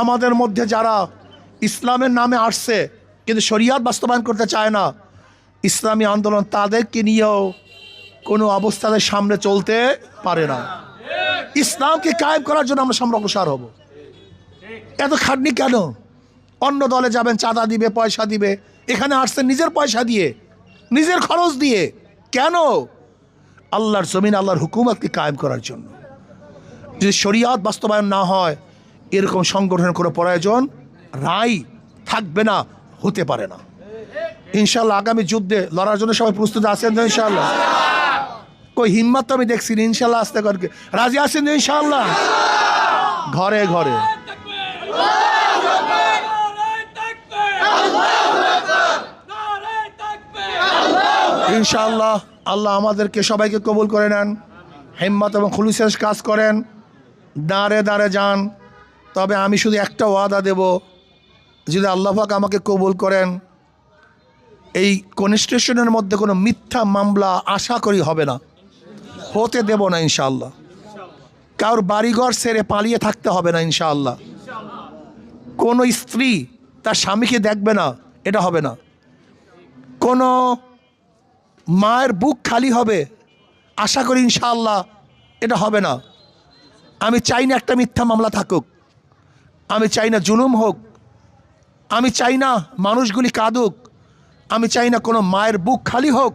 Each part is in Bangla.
আমাদের মধ্যে যারা ইসলামের নামে আসছে কিন্তু শরিয়াত বাস্তবায়ন করতে চায় না, ইসলামী আন্দোলন তাদেরকে নিয়েও কোনো অবস্থাতে সামনে চলতে পারে না। ইসলামকে কায়েম করার জন্য আমরা সামনে অগ্রসর হব। এত খাটনি কেন? অন্য দলে যাবেন, চাঁদা দিবে, পয়সা দিবে, এখানে আসছেন নিজের পয়সা দিয়ে, নিজের খরচ দিয়ে। কেন? আল্লাহর জমিন, আল্লাহর হুকুমতকে কায়েম করার জন্য। যদি শরিয়াত বাস্তবায়ন না হয়, এরকম সংগঠনের কোনো প্রয়োজন রায় থাকবে না, হতে পারে না। ইনশাল্লাহ আগামী যুদ্ধে লড়ার জন্য সবাই প্রস্তুত আছেন তো? ইনশাল্লাহ কই হিম্মত তো আমি দেখছি না। ইনশাল্লাহ আস্তে করে রাজি আছেন তো? ইনশাল্লাহ ঘরে ঘরে ইনশাআল্লাহ আল্লাহ আমাদেরকে সবাইকে কবুল করে নেন, হিম্মত এবং খুলুসের কাজ করেন, দাঁড়ে দাঁড়ে যান। তবে আমি শুধু একটা ওয়াদা দেব, যদি আল্লাহ পাক আমাকে কবুল করেন, এই কনস্টিটিউশনের মধ্যে কোনো মিথ্যা মামলা আশা করি হবে না, হতে দেব না ইনশাআল্লাহ। কারোর বাড়িঘর ছেড়ে পালিয়ে থাকতে হবে না ইনশাআল্লাহ। কোনো স্ত্রী তার স্বামীকে দেখবে না, এটা হবে না। কোনো মায়ের বুক খালি হবে, আশা করি ইনশাআল্লাহ এটা হবে না। আমি চাই না একটা মিথ্যা মামলা থাকুক, আমি চাই না জুলুম হোক, আমি চাই না মানুষগুলি কাঁদুক, আমি চাই না কোনো মায়ের বুক খালি হোক,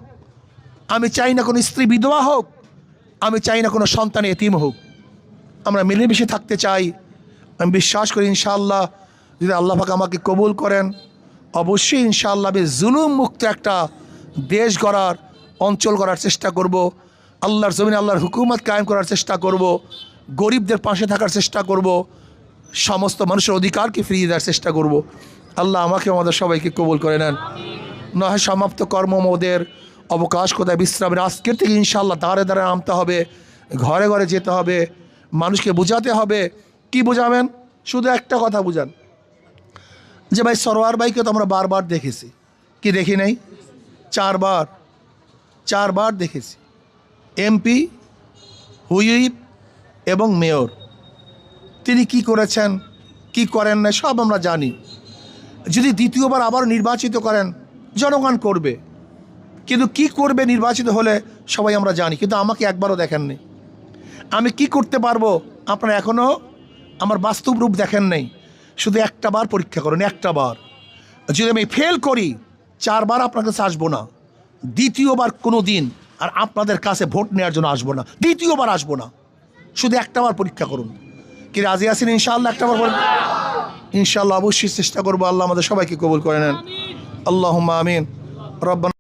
আমি চাই না কোনো স্ত্রী বিধবা হোক, আমি চাই না কোনো সন্তান এতিম হোক। আমরা মিলেমিশে থাকতে চাই। আমি বিশ্বাস করি ইনশাআল্লাহ যদি আল্লাহ পাক আমাকে কবুল করেন, অবশ্যই ইনশাআল্লাহ আমি জুলুম মুক্ত একটা দেশ গড়ার, অঞ্চল গড়ার চেষ্টা করব। আল্লাহর জমিনে আল্লাহর হুকুমত কায়েম করার চেষ্টা করব, গরিবদের পাশে থাকার চেষ্টা করব, সমস্ত মানুষের অধিকারকে ফিরিয়ে দেওয়ার চেষ্টা করব। আল্লাহ আমাকে আমাদের সবাইকে কবুল করে নেন। নয় সমাপ্ত কর্মমোদের অবকাশ কোথায় বিশ্রামের, আজকের থেকে ইনশাআল্লাহ দাঁড়ে দাঁড়ে নামতে হবে, ঘরে ঘরে যেতে হবে, মানুষকে বোঝাতে হবে। কি বোঝাবেন? শুধু একটা কথা বুঝান যে ভাই সরোয়ার ভাইকে তো আমরা বারবার দেখেছি, কি দেখি নাই? চারবার দেখেছি, এমপি, হুইপ এবং মেয়র। তিনি কি করেছেন, কি করেন না সব আমরা জানি। যদি দ্বিতীয়বার আবার নির্বাচিত করেন, জনগণ করবে, কিন্তু কি করবে নির্বাচিত হলে সবাই আমরা জানি। কিন্তু আমাকে একবারও দেখেননি। আমি কি করতে পারবো আপনারা এখনও আমার বাস্তব রূপ দেখেন নাই। শুধু একটা বার পরীক্ষা করুন, একটা বার। যদি আমি ফেল করি, 4 বার আপনার কাছে আসবো না, দ্বিতীয়বার কোনো দিন আর আপনাদের কাছে ভোট নেওয়ার জন্য আসবো না, দ্বিতীয়বার আসবো না। শুধু একটা বার পরীক্ষা করুন। কি রাজি আছেন ইনশাআল্লাহ? একটা বার ইনশাআল্লাহ অবশ্যই চেষ্টা করবো। আল্লাহ আমাদের সবাইকে কবুল করে নেন। আল্লাহুম্মা আমিন। রব্বানা